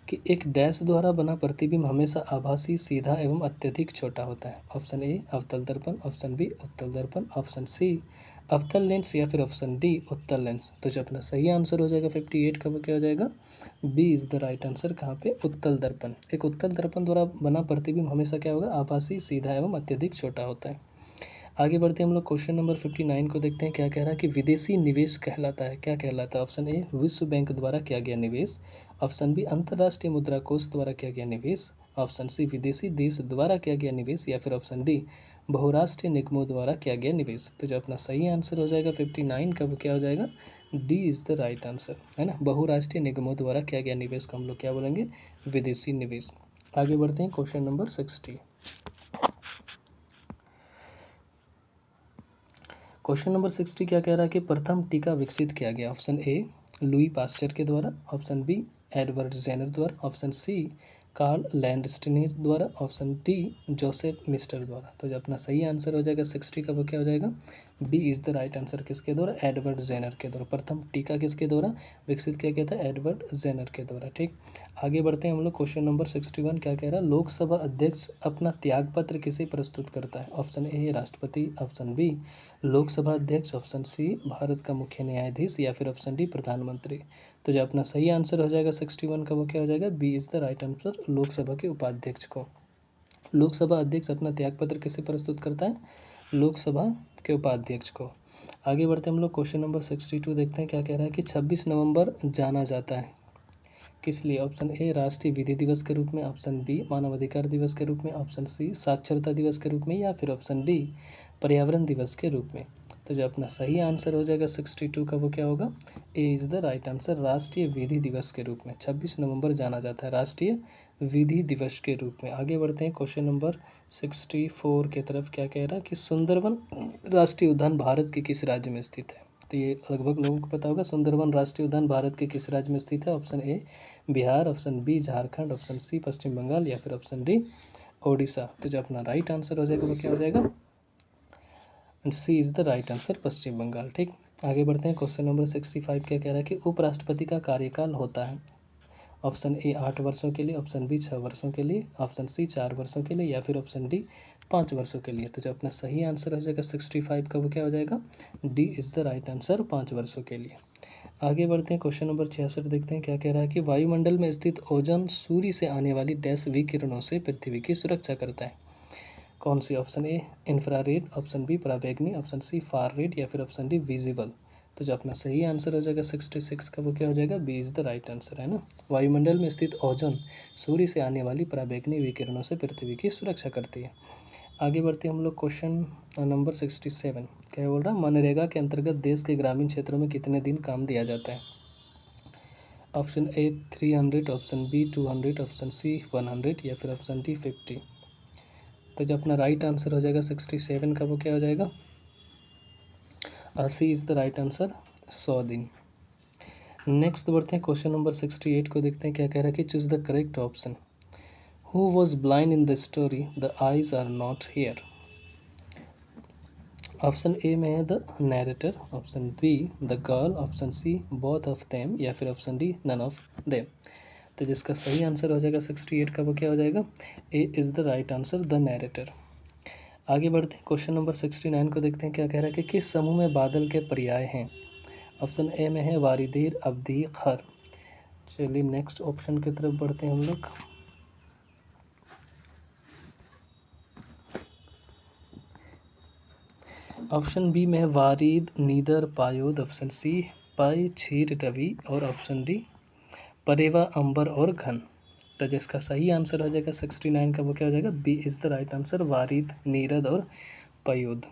Speaker 1: कि एक डैश द्वारा बना प्रतिबिंब हमेशा आभासी, सीधा एवं अत्यधिक छोटा होता है। ऑप्शन ए अवतल दर्पण, ऑप्शन बी उत्तल दर्पण, ऑप्शन सी अवतल लेंस, या फिर ऑप्शन डी उत्तल लेंस। तो जो अपना सही आंसर हो जाएगा 58 का वो क्या हो जाएगा? B is the right answer. कहाँ पे? उत्तल दर्पण। एक उत्तल दर्पण द्वारा बना प्रतिबिंब हमेशा क्या होगा? आभासी, सीधा एवं अत्यधिक छोटा होता है। आगे बढ़ते हैं हम लोग, क्वेश्चन नंबर 59 को देखते हैं क्या कह रहा है कि विदेशी निवेश कहलाता है, क्या कहलाता है? ऑप्शन ए विश्व बैंक द्वारा किया गया निवेश, ऑप्शन बी अंतर्राष्ट्रीय मुद्रा कोष द्वारा किया गया निवेश, ऑप्शन सी विदेशी देश द्वारा किया गया निवेश, या फिर ऑप्शन डी बहुराष्ट्रीय निगमों द्वारा किया गया निवेश। तो जो अपना सही आंसर हो जाएगा 59 का वो क्या हो जाएगा? D is the right answer, है ना। बहुराष्ट्रीय निगमों द्वारा किया गया निवेश को हम लोग क्या बोलेंगे? विदेशी निवेश। आगे बढ़ते हैं क्वेश्चन नंबर 60। क्वेश्चन नंबर 60 क्या कह रहा है कि प्रथम टीका विकसित किया गया? ऑप्शन ए लुई पास्चर के द्वारा, ऑप्शन बी एडवर्ड जेनर द्वारा, ऑप्शन सी कार्ल लैंडस्टीनर द्वारा, ऑप्शन डी जोसेफ मिस्टर द्वारा। तो जो अपना सही आंसर हो जाएगा 60 का वो क्या हो जाएगा? B is the right answer. किसके द्वारा? एडवर्ड जेनर के द्वारा। प्रथम टीका किसके द्वारा विकसित किया गया था? एडवर्ड जेनर के द्वारा। ठीक, आगे बढ़ते हैं हम लोग, क्वेश्चन नंबर 61 क्या कह रहा है? लोकसभा अध्यक्ष अपना त्यागपत्र किसे प्रस्तुत करता है? ऑप्शन ए राष्ट्रपति, ऑप्शन बी लोकसभा अध्यक्ष, ऑप्शन सी भारत का मुख्य न्यायाधीश, या फिर ऑप्शन डी प्रधानमंत्री। तो जो अपना सही आंसर हो जाएगा 61 का वो क्या हो जाएगा? B is the right answer. लोकसभा के उपाध्यक्ष को, लोकसभा अध्यक्ष अपना त्यागपत्र किसे प्रस्तुत करता है? लोकसभा के उपाध्यक्ष को। आगे बढ़ते हम लोग, क्वेश्चन नंबर 62 देखते हैं क्या कह रहा है कि 26 नवंबर जाना जाता है किस लिए? ऑप्शन ए राष्ट्रीय विधि दिवस के रूप में, ऑप्शन बी मानवाधिकार दिवस के रूप में, ऑप्शन सी साक्षरता दिवस के रूप में, या फिर ऑप्शन डी पर्यावरण दिवस के रूप में। तो जो अपना सही आंसर हो जाएगा 62 का वो क्या होगा? ए इज़ द राइट आंसर। राष्ट्रीय विधि दिवस के रूप में 26 नवंबर जाना जाता है राष्ट्रीय विधि दिवस के रूप में। आगे बढ़ते हैं क्वेश्चन नंबर 64 की तरफ। क्या कह रहा है कि सुंदरवन राष्ट्रीय उद्यान भारत के किस राज्य में स्थित है? तो ये लगभग लोगों को पता होगा। सुंदरवन राष्ट्रीय उद्यान भारत के किस राज्य में स्थित है? Option A Bihar, option B Jharkhand, option C Paschim Bangal, या फिर ऑप्शन डी ओडिशा। तो जो अपना राइट आंसर हो जाएगा वो क्या हो जाएगा? C is the right answer, पश्चिम बंगाल। ठीक, आगे बढ़ते हैं, क्वेश्चन नंबर 65 क्या कह रहा है कि उपराष्ट्रपति का कार्यकाल होता है? ऑप्शन ए 8 वर्षों के लिए, ऑप्शन बी 6 वर्षों के लिए, ऑप्शन सी 4 वर्षों के लिए, या फिर ऑप्शन डी 5 वर्षों के लिए। तो जो अपना सही आंसर हो जाएगा 65 का वो क्या हो जाएगा? D is the right answer, 5 वर्षों के लिए। आगे बढ़ते हैं, क्वेश्चन नंबर 66 देखते हैं क्या कह रहा है कि वायुमंडल में स्थित ओजोन सूर्य से आने वाली डैश विकिरणों से पृथ्वी की सुरक्षा करता है? कौन सी? Option A infrared, option B पराबैंगनी, ऑप्शन सी फार रेड, या फिर ऑप्शन डी विजिबल। तो जो अपना सही आंसर हो जाएगा 66 का वो क्या हो जाएगा? B is the right answer, है ना। वायुमंडल में स्थित ओजोन सूर्य से आने वाली पराबैंगनी विकिरणों से पृथ्वी की सुरक्षा करती है। आगे बढ़ते हैं हम लोग, क्वेश्चन नंबर 67 क्या बोल रहा है? मनरेगा के अंतर्गत देश के ग्रामीण क्षेत्रों में कितने दिन काम दिया जाता है? Option A 300, option B 200, option C 100, या फिर ऑप्शन डी 50। तो जो अपना राइट आंसर हो जाएगा 67 का वो क्या हो जाएगा? C is the right answer, 100 दिन। नेक्स्ट बढ़ते हैं, क्वेश्चन नंबर 68 को देखते हैं क्या कह रहा है कि choose the correct option. Who was blind in the story the eyes are not here? Option A में है the narrator, option B the girl, option C both of them, या फिर option D none of them. तो जिसका सही answer हो जाएगा 68 का वो क्या हो जाएगा? A is the right answer, the narrator. आगे बढ़ते हैं, क्वेश्चन नंबर 69 को देखते हैं क्या कह रहा है कि किस समूह में बादल के पर्याय हैं? ऑप्शन ए में है वारिदेर, अवधि, खर। चलिए नेक्स्ट ऑप्शन की तरफ बढ़ते हैं हम लोग। ऑप्शन बी में है वारिद, नीदर, पायोद, ऑप्शन सी पाई, क्षीर, रवि, और ऑप्शन डी परेवा, अंबर और घन। तो जिसका सही आंसर हो जाएगा 69 का वो क्या हो जाएगा? B is the right answer, वारिद, नीरद और पयोद।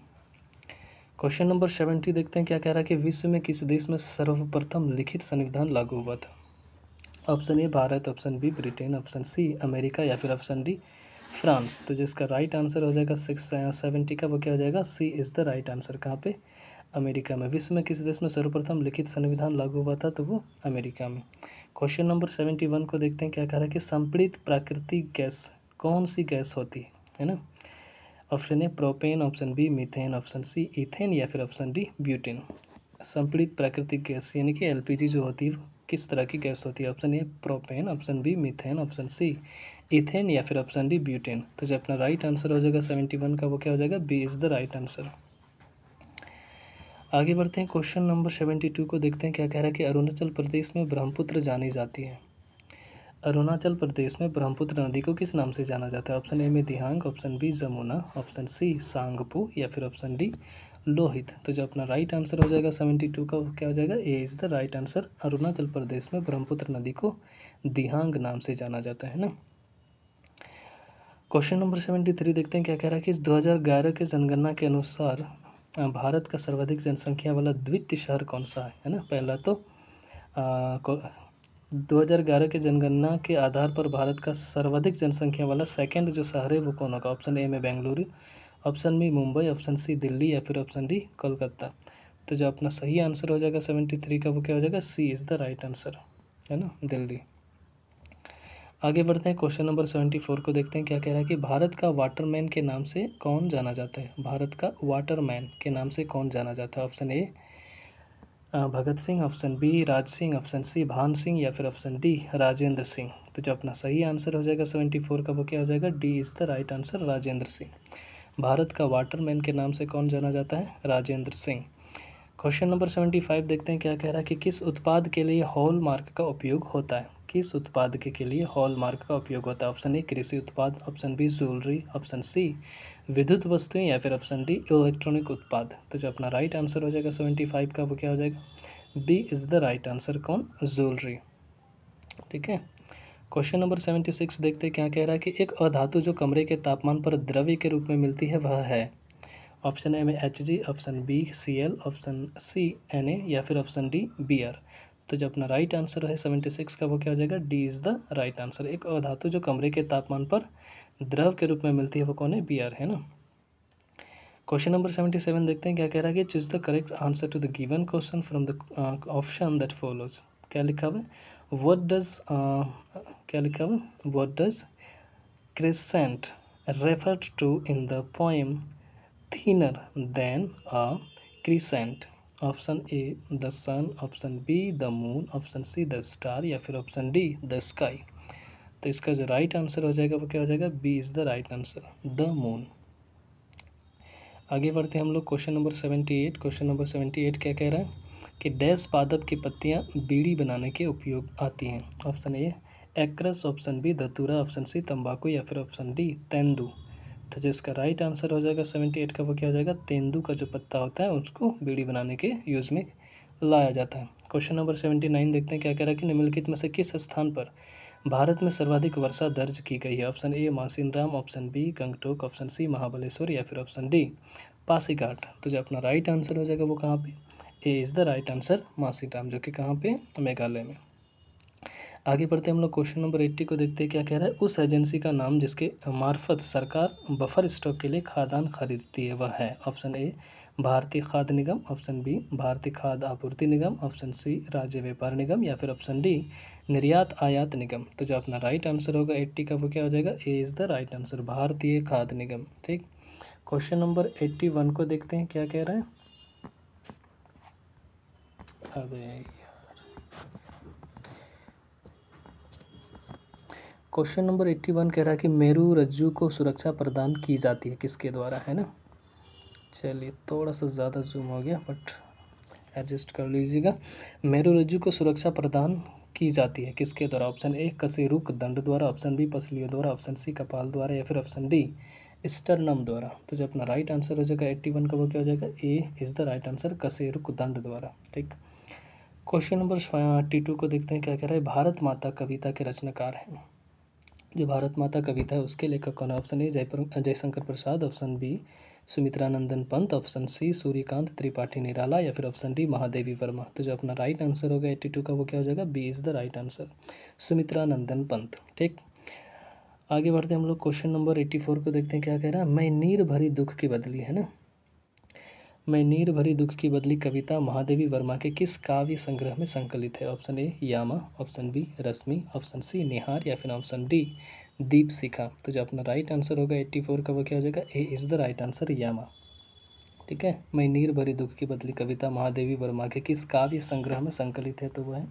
Speaker 1: क्वेश्चन नंबर 70 देखते हैं क्या कह रहा है कि विश्व में किस देश में सर्वप्रथम लिखित संविधान लागू हुआ था? Option A Bharat, option B Britain, option C America, या फिर ऑप्शन डी फ्रांस। तो जिसका राइट आंसर हो जाएगा 670 का, वो क्या हो जाएगा, C is the right answer. कहाँ पे, अमेरिका में। विश्व में किस देश में सर्वप्रथम लिखित संविधान लागू हुआ था, तो वो अमेरिका में। क्वेश्चन नंबर 71 को देखते हैं, क्या कह रहा है कि संपीड़ित प्राकृतिक गैस कौन सी गैस होती है ना। Option A propane, option B methane, option C ethane, या फिर ऑप्शन डी ब्यूटेन। संपीड़ित प्राकृतिक गैस यानी कि एलपीजी जो होती है वो किस तरह की गैस होती है। Option A propane, option B methane, option C ethane, या फिर ऑप्शन डी ब्यूटेन। तो जो अपना राइट आंसर हो जाएगा 71 का, वो क्या हो जाएगा, B is the right answer. आगे बढ़ते हैं, क्वेश्चन नंबर 72 को देखते हैं, क्या कह रहा है कि अरुणाचल प्रदेश में ब्रह्मपुत्र जानी जाती है। अरुणाचल प्रदेश में ब्रह्मपुत्र नदी को किस नाम से जाना जाता है। ऑप्शन ए में Dihang, option B Jamuna, option C Sangpo, या फिर ऑप्शन डी लोहित। तो जो अपना राइट आंसर हो जाएगा 72 का, वो क्या हो जाएगा, A is the right answer. Arunachal Pradesh में ब्रह्मपुत्र नदी को दिहांग नाम से जाना जाता है ना। क्वेश्चन नंबर 73 देखते हैं, क्या कह रहा है कि 2011 के जनगणना के अनुसार भारत का सर्वाधिक जनसंख्या वाला द्वितीय शहर कौन सा है ना। पहला तो 2011 के जनगणना के आधार पर भारत का सर्वाधिक जनसंख्या वाला सेकंड जो शहर है वो कौन होगा। ऑप्शन ए में Bengaluru, option B Mumbai, option C Delhi, या फिर ऑप्शन डी कोलकाता। तो जो अपना सही आंसर हो जाएगा 73 का, वो क्या हो जाएगा, C is the right answer, है ना, दिल्ली। आगे बढ़ते हैं, क्वेश्चन नंबर 74 को देखते हैं, क्या कह रहा है कि भारत का वाटरमैन के नाम से कौन जाना जाता है। भारत का वाटरमैन के नाम से कौन जाना जाता है। Option A Bhagat Singh, option B Raj Singh, option C Bhan Singh, या फिर ऑप्शन डी राजेंद्र सिंह। तो जो अपना सही आंसर हो जाएगा 74 का, वो क्या हो जाएगा, D is the right answer, Rajendra Singh. Bharat का वाटरमैन के नाम से कौन जाना जाता है, राजेंद्र सिंह। क्वेश्चन नंबर 75 देखते हैं, क्या कह रहा है कि किस उत्पाद के लिए हॉल मार्क का उपयोग होता है। किस उत्पाद के लिए हॉल मार्क का उपयोग होता है। ऑप्शन ए कृषि उत्पाद, option B jewellery, option C विद्युत वस्तुएं, या फिर ऑप्शन डी इलेक्ट्रॉनिक उत्पाद। तो जो अपना राइट आंसर हो जाएगा 75 का, वो क्या हो जाएगा, B is the right answer, कौन, ज्वेलरी। ठीक है। क्वेश्चन नंबर 76 देखते हैं, क्या कह रहा है कि एक अधातु जो कमरे के तापमान पर द्रव्य के रूप में मिलती है वह है। ऑप्शन ए में Hg, option B Cl, option C Na, या फिर ऑप्शन डी Br। तो जो अपना राइट आंसर है 76 का, वो क्या हो जाएगा, D is the right answer. एक अधातु जो कमरे के तापमान पर द्रव के रूप में मिलती है वो कौन है, Br, है ना। क्वेश्चन नंबर 77 देखते हैं, क्या कह रहा है कि choose the correct answer to the given question from the option that follows. क्या लिखा हुआ है, व्हाट डज क्या लिखा हुआ है, what does crescent refer to in the poem thinner than a crescent। Option A the sun, option B the moon, option C the star, या फिर ऑप्शन डी द स्काई। तो इसका जो राइट आंसर हो जाएगा वो क्या हो जाएगा, B is the right answer, the moon. आगे बढ़ते हैं हम लोग, क्वेश्चन नंबर 78। क्वेश्चन नंबर 78 क्या कह रहा है कि डैश पादप की पत्तियां बीड़ी बनाने के उपयोग आती हैं। ऑप्शन ए एक्रस, ऑप्शन बी धतूरा, ऑप्शन सी तंबाकू, या फिर ऑप्शन डी तेंदू। तो जिसका राइट आंसर हो जाएगा 78 का, वो क्या हो जाएगा, तेंदू का जो पत्ता होता है उसको बीड़ी बनाने के यूज़ में लाया जाता है। क्वेश्चन नंबर 79 देखते हैं, क्या कह रहा है कि निम्नलिखित में से किस स्थान पर भारत में सर्वाधिक वर्षा दर्ज की गई है। Option A Mawsynram, option B Gangtok, option C Mahabaleshwar, या फिर ऑप्शन डी पासीघाट। तो जो अपना राइट आंसर हो जाएगा वो कहाँ पे, ए is the right answer, Mawsynram, जो कि कहाँ पे, मेघालय में। आगे बढ़ते हम लोग क्वेश्चन नंबर 80 को देखते हैं, क्या कह रहा है, उस एजेंसी का नाम जिसके मार्फत सरकार बफर स्टॉक के लिए खाद्यान्न खरीदती है वह है। ऑप्शन ए भारतीय खाद्य निगम, ऑप्शन बी भारतीय खाद्य आपूर्ति निगम, ऑप्शन सी राज्य व्यापार निगम, या फिर ऑप्शन डी निर्यात आयात निगम। तो जो अपना राइट आंसर होगा 80 का, वो क्या हो जाएगा, A is the right answer, भारतीय खाद्य निगम। ठीक। क्वेश्चन नंबर 81 को देखते हैं, क्या कह रहा है, अबे क्वेश्चन नंबर 81 कह रहा है कि मेरू रज्जु को सुरक्षा प्रदान की जाती है किसके द्वारा, है ना। चलिए थोड़ा सा ज़्यादा जूम हो गया बट एडजस्ट कर लीजिएगा। मेरू रज्जु को सुरक्षा प्रदान की जाती है किसके द्वारा। ऑप्शन ए कशेरुक दंड द्वारा, ऑप्शन बी पसलियों द्वारा, ऑप्शन सी कपाल द्वारा, या फिर ऑप्शन डी स्टर्नम द्वारा। तो जो अपना राइट आंसर हो जाएगा 81 का, वो क्या हो जाएगा, A is the right answer, कशेरुक दंड द्वारा। ठीक। क्वेश्चन नंबर 82 को देखते हैं, क्या कह रहा है, भारत माता कविता के रचनाकार हैं। जो भारत माता कविता है उसके लेखक कौन है। Option A Jaishankar Prasad, option B Sumitranandan Pant, option C Suryakant Tripathi Nirala, या फिर ऑप्शन डी महादेवी वर्मा। तो जो अपना राइट आंसर होगा 82 का, वो क्या हो जाएगा, B is the right answer, Sumitranandan Pant. ठीक। आगे बढ़ते हैं हम लोग क्वेश्चन नंबर 84 को देखते हैं क्या कह रहा है। मैं नीर भरी दुख की बदली, है ना, मैं नीर भरी दुख की बदली कविता महादेवी वर्मा के किस काव्य संग्रह में संकलित है। Option A Yama, option B Rashmi, option C Nihar या फिर ऑप्शन डी दीप शिखा। तो जो अपना राइट आंसर होगा 84 का वो क्या हो जाएगा, A is the right answer, Yama. ठीक है, मैं नीर भरी दुख की बदली कविता महादेवी वर्मा के किस काव्य संग्रह में संकलित है, तो वो है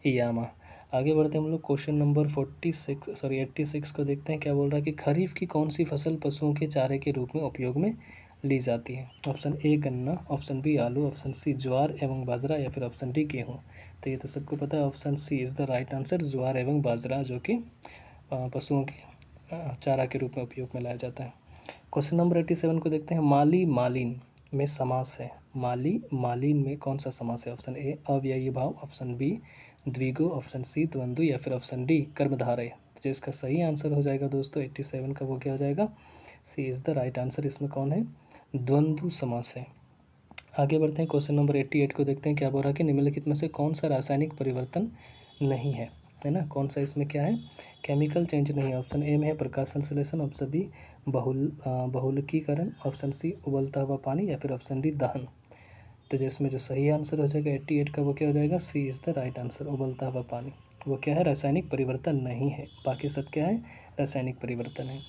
Speaker 1: यामा। आगे बढ़ते हैं हम लोग क्वेश्चन नंबर 86 को देखते हैं क्या बोल रहा है कि खरीफ की कौन सी फसल पशुओं के चारे के रूप में उपयोग में ली जाती है। ऑप्शन ए गन्ना, ऑप्शन बी आलू, ऑप्शन सी ज्वार एवं बाजरा या फिर ऑप्शन डी गेहूँ। तो ये तो सबको पता है, option C is the right answer, ज्वार एवं बाजरा, जो कि पशुओं के चारा के रूप में उपयोग में लाया जाता है। क्वेश्चन नंबर 87 को देखते हैं। माली मालिन में समास है, माली मालिन में कौन सा समास है। ऑप्शन ए अव्ययी भाव, ऑप्शन बी द्विगु, ऑप्शन सी द्वंद्व या फिर ऑप्शन डी कर्मधारय। तो जो इसका सही आंसर हो जाएगा दोस्तों 87 का वो क्या हो जाएगा, C is the right answer. इसमें कौन है, द्वंद्व समास है। आगे बढ़ते हैं क्वेश्चन नंबर 88 को देखते हैं क्या बोल रहा है कि निम्नलिखित में से कौन सा रासायनिक परिवर्तन नहीं है, है ना, कौन सा इसमें क्या है, केमिकल चेंज नहीं है। ऑप्शन ए में है प्रकाश संश्लेषण, ऑप्शन बी बहुलकीकरण, ऑप्शन सी उबलता हुआ पानी या फिर ऑप्शन डी दहन। तो जिसमें जो सही आंसर हो जाएगा 88 का वो क्या हो जाएगा, C is the right answer, उबलता हुआ पानी। वो क्या है, रासायनिक परिवर्तन नहीं है, बाकी सब क्या है, रासायनिक परिवर्तन है।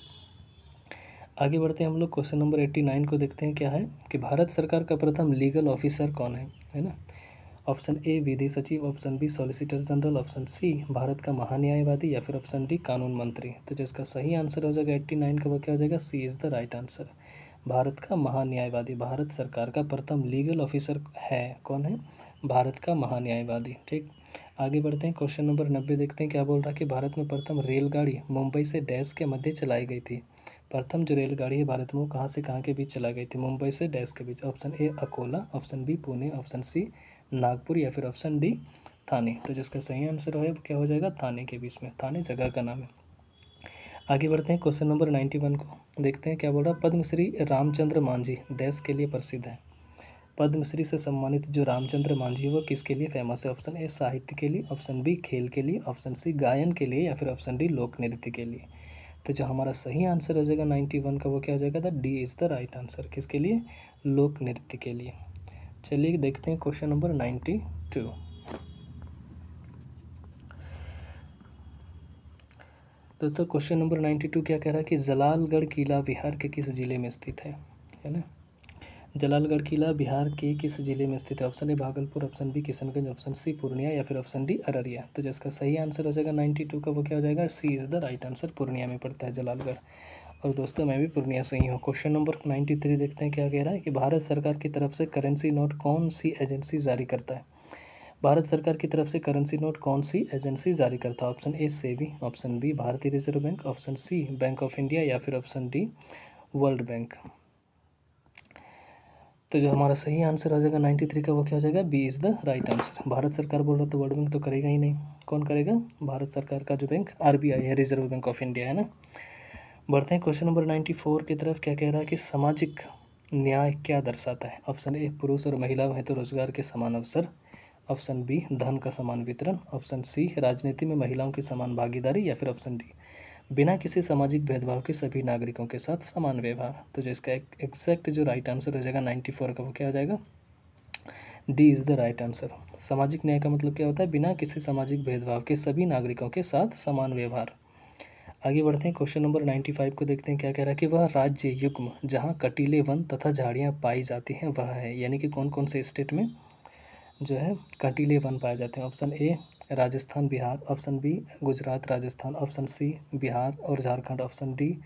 Speaker 1: आगे बढ़ते हैं हम लोग क्वेश्चन नंबर 89 को देखते हैं क्या है कि भारत सरकार का प्रथम लीगल ऑफिसर कौन है ना। ऑप्शन ए विधि सचिव, option B solicitor general, option C Bharat का महान्यायवादी या फिर ऑप्शन डी कानून मंत्री। तो जिसका सही आंसर हो जाएगा 89 का वो क्या हो जाएगा, C is the right answer, Bharat का महान्यायवादी। भारत सरकार का प्रथम लीगल ऑफिसर है, कौन है, भारत का महान्यायवादी। ठीक, आगे बढ़ते हैं क्वेश्चन नंबर 90 देखते हैं क्या बोल रहा है कि भारत में प्रथम रेलगाड़ी मुंबई से डैश के मध्य चलाई गई थी। प्रथम जो रेलगाड़ी है भारत में वो कहाँ से कहाँ के बीच चलाई गई थी, मुंबई से डैश के बीच। Option A Akola, option B Pune, option C Nagpur या फिर ऑप्शन डी थाने। तो जिसका सही आंसर है क्या हो जाएगा, थाने के बीच में, थाने जगह का नाम है। आगे बढ़ते हैं क्वेश्चन नंबर 91 को देखते हैं क्या बोल रहा है। पद्मश्री रामचंद्र मांझी डैश के लिए प्रसिद्ध है। पद्मश्री से सम्मानित जो रामचंद्र मांझी है वो किसके लिए फेमस है। ऑप्शन ए साहित्य के लिए, ऑप्शन बी खेल के लिए, ऑप्शन सी गायन के लिए या फिर ऑप्शन डी लोक नृत्य के लिए। तो जो हमारा सही आंसर हो जाएगा 91 का वो क्या हो जाएगा, the D is the right answer, किसके लिए, लोक नृत्य के लिए। चलिए देखते हैं क्वेश्चन नंबर 92। दोस्तों क्वेश्चन नंबर 92 क्या कह रहा है कि जलालगढ़ किला बिहार के किस जिले में स्थित है ना। जलालगढ़ किला बिहार के किस जिले में स्थित है। Option A Bhagalpur, option B Kishanganj, option C Purnia या फिर ऑप्शन डी अररिया। तो जिसका सही आंसर हो जाएगा 92 का वो क्या हो जाएगा, C is the right answer, Purnia में पड़ता है जलालगढ़। और दोस्तों मैं भी पूर्णिया से ही हूँ। क्वेश्चन नंबर 93 देखते हैं क्या कह रहा है कि भारत सरकार की तरफ से करेंसी नोट कौन सी एजेंसी जारी करता है। भारत सरकार की तरफ से करेंसी नोट कौन सी एजेंसी जारी करता है। Option A SEBI, option B भारतीय reserve bank, option C bank of India या फिर ऑप्शन डी वर्ल्ड बैंक। तो जो हमारा सही आंसर हो जाएगा 93 का वो क्या हो जाएगा, B is the right answer. Bharat सरकार बोल रहा तो वर्ल्ड बैंक तो करेगा ही नहीं, कौन करेगा, भारत सरकार का जो बैंक आरबीआई है, रिजर्व बैंक ऑफ इंडिया, है ना। बढ़ते हैं क्वेश्चन नंबर 94 की तरफ। क्या कह रहा है कि सामाजिक न्याय क्या दर्शाता है। ऑप्शन ए पुरुष और महिलाओं हेतु रोजगार के समान अवसर, ऑप्शन बी धन का समान वितरण, ऑप्शन सी राजनीति में महिलाओं की समान भागीदारी या फिर ऑप्शन डी बिना किसी सामाजिक भेदभाव के सभी नागरिकों के साथ समान व्यवहार। तो जो इसका एग्जैक्ट जो राइट आंसर हो जाएगा 94 का वो क्या हो जाएगा, D is the right answer. सामाजिक न्याय का मतलब क्या होता है, बिना किसी सामाजिक भेदभाव के सभी नागरिकों के साथ समान व्यवहार। आगे बढ़ते हैं क्वेश्चन नंबर 95 को देखते हैं क्या कह रहा है कि वह राज्य युग्म जहाँ कटीले वन तथा झाड़ियाँ पाई जाती हैं वह है, यानी कि कौन कौन से स्टेट में जो है कटीले वन पाए जाते हैं। Option A Rajasthan Bihar, option B Gujarat Rajasthan, option C Bihar और झारखंड, ऑप्शन डी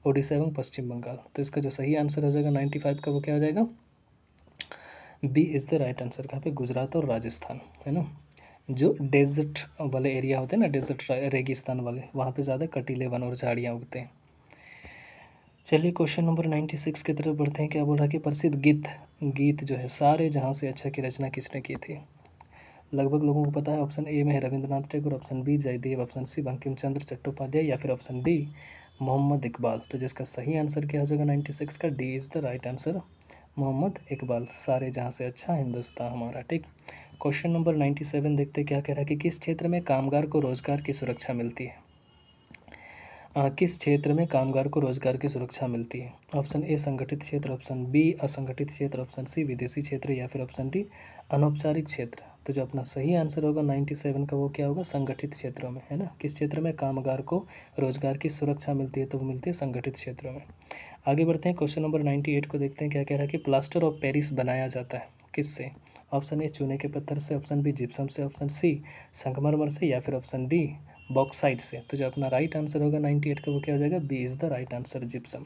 Speaker 1: उड़ीसा एवं पश्चिम बंगाल। तो इसका जो सही आंसर हो जाएगा 95 का वो क्या हो जाएगा, B is the right answer. कहाँ पे, गुजरात और राजस्थान, है ना। जो डेजर्ट वाले एरिया होते हैं ना, डेजर्ट रेगिस्तान वाले, वहाँ पे ज़्यादा कटीले वन और झाड़ियाँ उगते हैं। चलिए क्वेश्चन नंबर 96 की तरफ बढ़ते हैं। क्या बोल रहा है कि प्रसिद्ध गीत जो है सारे जहाँ से अच्छा की रचना किसने की थी। लगभग लोगों को पता है। ऑप्शन ए में है Rabindranath Tagore, option B Jaidev, option C Bankim Chandra Chattopadhyay या फिर ऑप्शन डी मोहम्मद इकबाल। तो जिसका सही आंसर क्या हो जाएगा 96 का, D is the right answer, Mohammad Iqbal. सारे जहाँ से अच्छा हिंदुस्तान हमारा। ठीक, क्वेश्चन नंबर 97 देखते क्या कह रहा है कि किस क्षेत्र में कामगार को रोजगार की सुरक्षा मिलती है। किस क्षेत्र में कामगार को रोजगार की सुरक्षा मिलती है? ऑप्शन ए संगठित क्षेत्र, ऑप्शन बी असंगठित क्षेत्र, ऑप्शन सी विदेशी क्षेत्र या फिर ऑप्शन डी अनौपचारिक क्षेत्र। तो जो अपना सही आंसर होगा 97 का वो क्या होगा? संगठित क्षेत्रों में, है ना। किस क्षेत्र में कामगार को रोजगार की सुरक्षा मिलती है? तो वो मिलती है संगठित क्षेत्रों में। आगे बढ़ते हैं, क्वेश्चन नंबर 98 को देखते हैं क्या कह रहा है कि प्लास्टर ऑफ पेरिस बनाया जाता है किससे? ऑप्शन ए चूने के पत्थर से, ऑप्शन बी जिप्सम से, ऑप्शन सी संगमरमर से या फिर ऑप्शन डी बॉक्साइट से। तो जो अपना राइट आंसर होगा 98 का वो क्या हो जाएगा? B is the right answer, gypsum.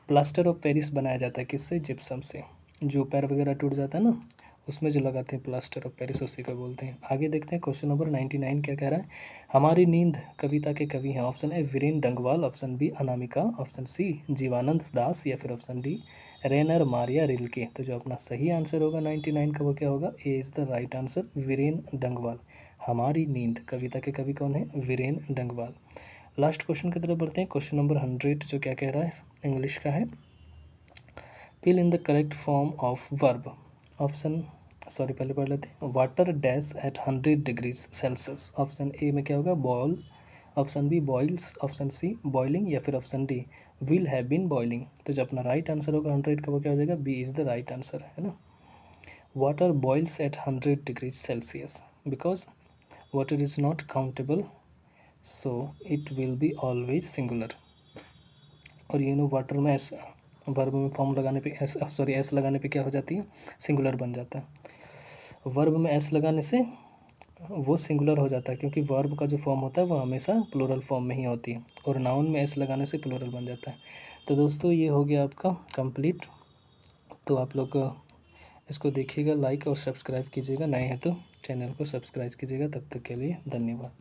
Speaker 1: Plaster of Paris बनाया जाता है किससे? जिप्सम से। जो पैर वगैरह टूट जाता है ना, उसमें जो लगाते हैं प्लास्टर ऑफ पेरिस, उसी को बोलते हैं। आगे देखते हैं क्वेश्चन नंबर 99 क्या कह रहा है। हमारी नींद कविता के कवि हैं? Option A Viren Dangwal, option B Anamika, option C Jibanananda Das या फिर option D Rainer Maria Rilke. तो जो अपना सही आंसर होगा 99 का वो क्या होगा? ए is the right answer, Viren Dangwal. हमारी नींद कविता के कवि कौन है? वीरेन डंगवाल। लास्ट क्वेश्चन की तरफ बढ़ते हैं, क्वेश्चन नंबर 100 जो क्या कह रहा है, इंग्लिश का है। Fill in the correct form of verb. Option पहले पढ़ लेते हैं। Water dash at 100 degrees Celsius. Option A में क्या होगा? Boil, option B boils, option C boiling या फिर option D will have been boiling. तो जो अपना राइट आंसर होगा 100 का वो क्या हो जाएगा? B is the right answer, है ना। Water boils at 100 degrees Celsius because water is not countable, so it will be always singular. और ये नो वाटर में एस वर्ब में फॉर्म लगाने पे एस लगाने पे क्या हो जाती है? सिंगुलर बन जाता है। वर्ब में एस लगाने से वो सिंगुलर हो जाता है, क्योंकि वर्ब का जो फॉर्म होता है वो हमेशा प्लूरल फॉर्म में ही होती है, और नाउन में एस लगाने से प्लूरल बन जाता है। तो दोस्तों ये हो गया आपका कंप्लीट। तो आप लोग इसको देखिएगा, लाइक और सब्सक्राइब कीजिएगा, नए हैं तो चैनल को सब्सक्राइब कीजिएगा। तब तक के लिए धन्यवाद।